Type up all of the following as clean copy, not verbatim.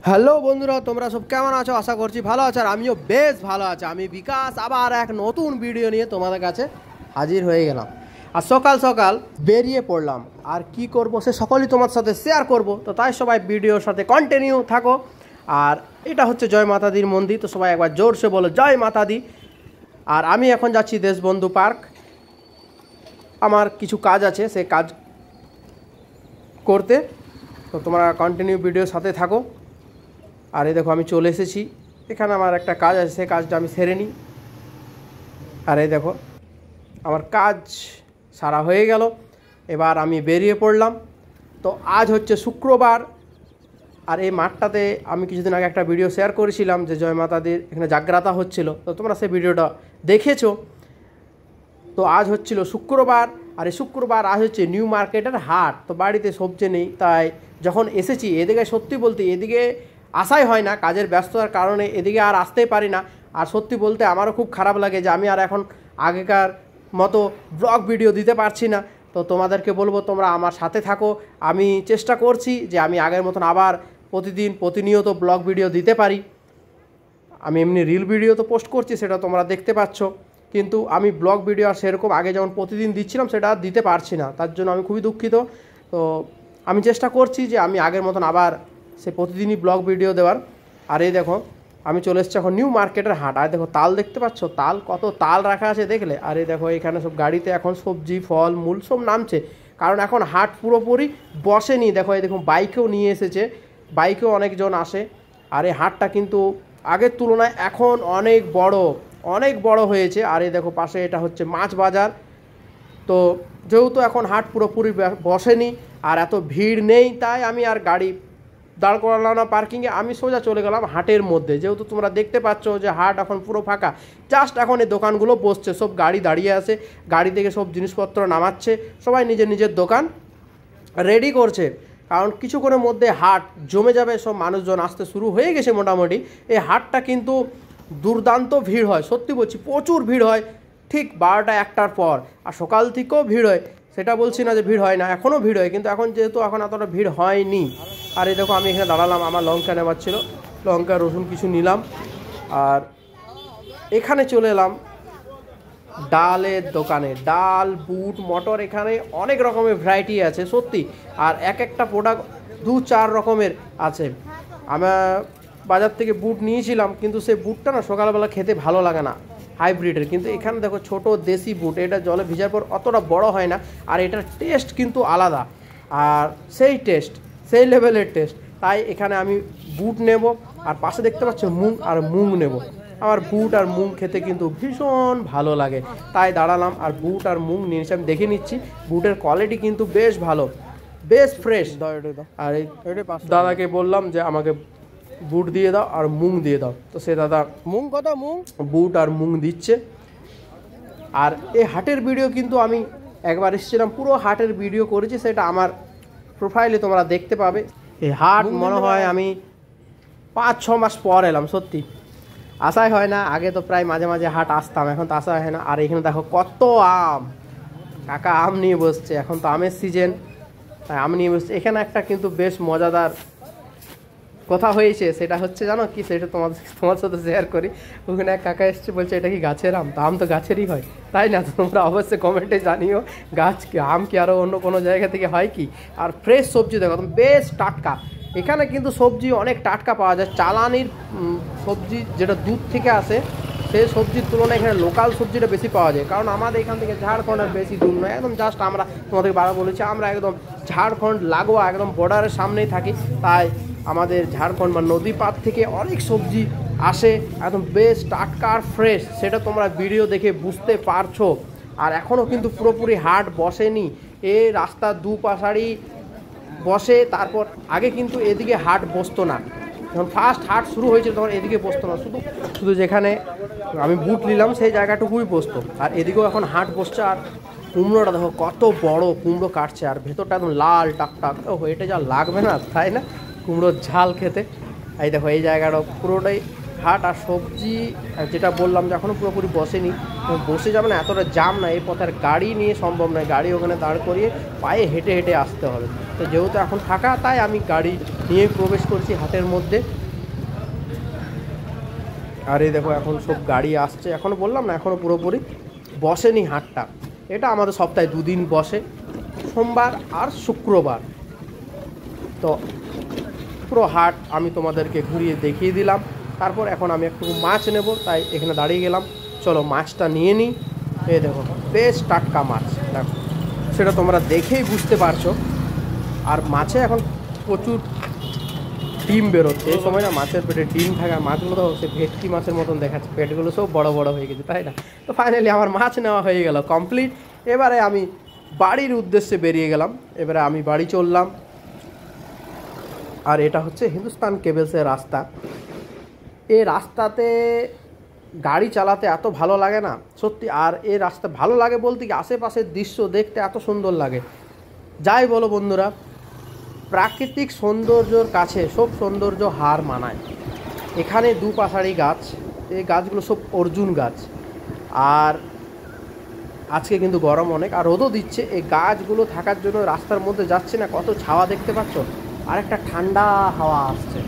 Hello বন্ধুরা, তোমরা সব কেমন আছো? আশা করছি ভালো আছো। আর আমিও বেশ ভালো আছি। আমি বিকাশ আবার এক নতুন ভিডিও নিয়ে তোমাদের কাছে হাজির হয়ে গেলাম। আর সকাল সকাল বেরিয়ে পড়লাম, আর কি করব সে সকলই তোমার সাথে শেয়ার করব। তো তাই সবাই ভিডিওর সাথে কন্টিনিউ থাকো। আর এটা হচ্ছে জয় মাতাদির মন্দির, তো সবাই একবার জোরসে বলো জয় মাতাদি। আর আমি এখন যাচ্ছি দেশবন্ধু পার্ক। আমার কিছু কাজ আছে, সে কাজ করতে। তো তোমরা কন্টিনিউ ভিডিওর সাথে থাকো। আর এই দেখো আমি চলে এসেছি, এখানে আমার একটা কাজ আছে, সেই কাজটা আমি সেরে নিই। আর এই দেখো আমার কাজ সারা হয়ে গেল, এবার আমি বেরিয়ে পড়লাম। তো আজ হচ্ছে শুক্রবার, আর এই মাঠটাতে আমি কিছুদিন আগে একটা ভিডিও শেয়ার করেছিলাম যে জয় মাতাদির এখানে জাগ্রতা হচ্ছিল, তো তোমরা সেই ভিডিওটা দেখেছো। তো আজ হচ্ছিল শুক্রবার, আর এই শুক্রবার আজ হচ্ছে নিউ মার্কেটের হাট। তো বাড়িতে সবজি নেই, তাই যখন এসেছি এদিকে, সত্যি বলতে এদিকে আসাই হয় না, কাজের ব্যস্ততার কারণে এদিকে আর আসতেই পারি না। আর সত্যি বলতে আমারও খুব খারাপ লাগে যে আমি আর এখন আগেকার মতো ব্লগ ভিডিও দিতে পারছি না। তো তোমাদেরকে বলবো তোমরা আমার সাথে থাকো। আমি চেষ্টা করছি যে আমি আগের মতন আবার প্রতিনিয়ত ব্লগ ভিডিও দিতে পারি। আমি এমনি রিল ভিডিও তো পোস্ট করছি, সেটা তোমরা দেখতে পাচ্ছ, কিন্তু আমি ব্লগ ভিডিও আর সেরকম আগে যেমন প্রতিদিন দিচ্ছিলাম সেটা আর দিতে পারছি না। তার জন্য আমি খুবই দুঃখিত। তো আমি চেষ্টা করছি যে আমি আগের মতন আবার সে প্রতিদিনই ব্লগ ভিডিও দেওয়ার। আর এই দেখো আমি চলে এসেছি এখন নিউ মার্কেটের হাট। আর দেখো তাল দেখতে পাচ্ছ, তাল কত তাল রাখা আছে দেখলে। আর এই দেখো এখানে সব গাড়িতে এখন সবজি ফল মূল সব নামছে, কারণ এখন হাট পুরোপুরি বসেনি। দেখো এই দেখুন বাইকেও নিয়ে এসেছে, বাইকেও অনেকজন আসে। আর এই হাটটা কিন্তু আগের তুলনায় এখন অনেক বড় হয়েছে। আর এই দেখো পাশে এটা হচ্ছে মাছ বাজার। তো যেহেতু এখন হাট পুরোপুরি বসেনি আর এত ভিড় নেই, তাই আমি আর গাড়ি দাঁড় করালাম না পার্কিংয়ে, আমি সোজা চলে গেলাম হাটের মধ্যে। যেহেতু তোমরা দেখতে পাচ্ছ যে হাট এখন পুরো ফাঁকা, জাস্ট এখন এই দোকানগুলো বসছে, সব গাড়ি দাঁড়িয়ে আছে, গাড়ি থেকে সব জিনিসপত্র নামাচ্ছে, সবাই নিজের নিজের দোকান রেডি করছে। কারণ কিছুক্ষণের মধ্যে হাট জমে যাবে, সব মানুষজন আসতে শুরু হয়ে গেছে মোটামুটি। এই হাটটা কিন্তু দুর্দান্ত ভিড় হয়, সত্যি বলছি প্রচুর ভিড় হয় ঠিক 12টা-1টার পর। আর সকাল থেকেও ভিড় হয়, সেটা বলছি না যে ভিড় হয় না, এখনও ভিড় হয়, কিন্তু এখন যেহেতু এখন এতটা ভিড় হয়নি। আর এই দেখো আমি এখানে দাঁড়ালাম, আমার লঙ্কা নেওয়ার ছিল, লঙ্কা রসুন কিছু নিলাম। আর এখানে চলে এলাম ডালের দোকানে, ডাল বুট মটর, এখানে অনেক রকমের ভ্যারাইটি আছে সত্যি। আর এক একটা প্রোডাক্ট 2-4 রকমের আছে। আমার বাজার থেকে বুট নিয়েছিলাম, কিন্তু সেই বুটটা না সকালবেলা খেতে ভালো লাগে না, হাইব্রিডের। কিন্তু এখানে দেখো ছোট দেশি বুট, এটা জলে ভিজার পর অতটা বড় হয় না, আর এটার টেস্ট কিন্তু আলাদা, আর সেই লেভেলের টেস্ট। তাই এখানে আমি বুট নেব। আর পাশে দেখতে পাচ্ছ মুগ নেব। আমার বুট আর মুগ খেতে কিন্তু ভীষণ ভালো লাগে, তাই দাঁড়ালাম আর বুট আর মুগ নিয়ে নিচ্ছি। আমি দেখে নিচ্ছি, বুটের কোয়ালিটি কিন্তু বেশ ভালো, বেশ ফ্রেশ। আর এই দাদাকে বললাম যে আমাকে বুট দিয়ে দাও আর মুগ দিয়ে দাও, তো সে দাদা বুট আর মুগ দিচ্ছে। আর এই হাটের ভিডিও কিন্তু আমি একবার এসেছিলাম, পুরো হাটের ভিডিও করেছি, সেটা আমার প্রোফাইলে তোমরা দেখতে পাবে। এই হাট মনে হয় আমি 5-6 মাস পর এলাম, সত্যি আশাই হয় না। আগে তো প্রায় মাঝে মাঝে হাট আসতাম, এখন তো আসা হয় না। আর এখানে দেখো কত আম, কাকা আম নিয়ে বসছে, এখন তো আমের সিজন, তাই আম নিয়ে বসছে। এখানে একটা কিন্তু বেশ মজাদার কথা হয়েছে, সেটা হচ্ছে জানো কি, সেটা তোমার সাথে শেয়ার করি। ওখানে এক কাকা এসছে, বলছে এটা কি গাছের আম? তো আম তো গাছেরই হয়, তাই না? তোমরা অবশ্যই কমেন্টে জানিও, গাছ কি আম কি আরও অন্য কোনো জায়গা থেকে হয় কি? আর ফ্রেশ সবজি দেখো বেশ টাটকা। এখানে কিন্তু সবজি অনেক টাটকা পাওয়া যায়, চালানির সবজি যেটা দুধ থেকে আসে সেই সবজির তুলনায় এখানে লোকাল সবজিটা বেশি পাওয়া যায়। কারণ আমাদের এখান থেকে ঝাড়খণ্ডের বেশি দূর নয়, একদম জাস্ট আমরা তোমাদের বারবার বলেছি, আমরা একদম ঝাড়খণ্ড লাগোয়া, একদম বর্ডারের সামনেই থাকি। তাই আমাদের ঝাড়খণ্ড বা নদীপাড় থেকে অনেক সবজি আসে, একদম বেশ টাটকা আর ফ্রেশ, সেটা তোমরা ভিডিও দেখে বুঝতে পারছো। আর এখনও কিন্তু পুরোপুরি হাট বসেনি, এই রাস্তার দুপাশারই বসে। তারপর আগে কিন্তু এদিকে হাট বসতো না, যখন ফার্স্ট হাট শুরু হয়েছিল তখন এদিকে বসতো না, শুধু যেখানে আমি বুট নিলাম সেই জায়গাটুকুই বসতো। আর এদিকেও এখন হাট বসছে। আর কুমড়োটা দেখো কত বড় কুমড়ো কাটছে, আর ভেতরটা একদম লাল টাকটাক, ও এটা যা লাগবে না, তাই না কুমড়োর ঝাল খেতে। এই দেখো এই জায়গাটা পুরোটাই হাট আর সবজি যেটা বললাম যে এখনও পুরোপুরি বসেনি, বসে যাবে না, এতটা জাম না, এই পথের গাড়ি নিয়ে সম্ভব নয়, গাড়ি ওখানে দাঁড় করিয়ে পায়ে হেঁটে হেঁটে আসতে হবে। তো যেহেতু এখন ফাঁকা, তাই আমি গাড়ি নিয়ে প্রবেশ করছি হাটের মধ্যে। আর এই দেখো এখন সব গাড়ি আসছে, এখনও বললাম না এখনও পুরোপুরি বসেনি হাটটা। এটা আমাদের সপ্তাহে 2 দিন বসে, সোমবার আর শুক্রবার। তো পুরো হাট আমি তোমাদেরকে ঘুরিয়ে দেখিয়ে দিলাম। তারপর এখন আমি একটু মাছ নেব, তাই এখানে দাঁড়িয়ে গেলাম। চলো মাছটা নিয়ে নিই। এই দেখো বেশ টাটকা মাছ, দেখো সেটা তোমরা দেখেই বুঝতে পারছো। আর মাছে এখন প্রচুর ডিম বেরোচ্ছে, এই সময় না মাছের পেটে ডিম থাকা মাছগুলো তো সে ভেটকি মাছের মতন দেখাচ্ছে, পেটগুলো সব বড় বড় হয়ে গেছে, তাই না? তো ফাইনালি আমার মাছ নেওয়া হয়ে গেল কমপ্লিট। এবারে আমি বাড়ির উদ্দেশ্যে বেরিয়ে গেলাম, এবারে আমি বাড়ি চললাম। আর এটা হচ্ছে হিন্দুস্তান কেবলসের রাস্তা। এই রাস্তাতে গাড়ি চালাতে এত ভালো লাগে না সত্যি। আর এই রাস্তা ভালো লাগে বলতে কি, আশেপাশের দৃশ্য দেখতে এত সুন্দর লাগে। যাই বলো বন্ধুরা, প্রাকৃতিক সৌন্দর্যর কাছে সব সৌন্দর্য হার মানায়। এখানে দুপাশারি গাছ, এই গাছগুলো সব অর্জুন গাছ। আর আজকে কিন্তু গরম অনেক, আর রোদও দিচ্ছে। এই গাছগুলো থাকার জন্য রাস্তার মধ্যে যাচ্ছে না, কত ছাওয়া দেখতে পাচ্ছ, আর একটা ঠান্ডা হাওয়া আসছে।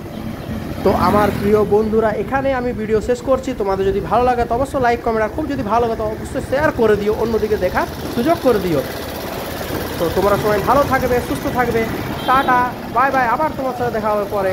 তো আমার প্রিয় বন্ধুরা, এখানে আমি ভিডিও শেষ করছি। তোমাদের যদি ভালো লাগে তো অবশ্যই লাইক কমেন্ট, আর খুব যদি ভালো লাগে তো অবশ্যই শেয়ার করে দিও, অন্যদিকে দেখার সুযোগ করে দিও। তো তোমরা সবাই ভালো থাকবে, সুস্থ থাকবে। টাটা, বাই বাই, আবার তোমার সাথে দেখা হবে পরে।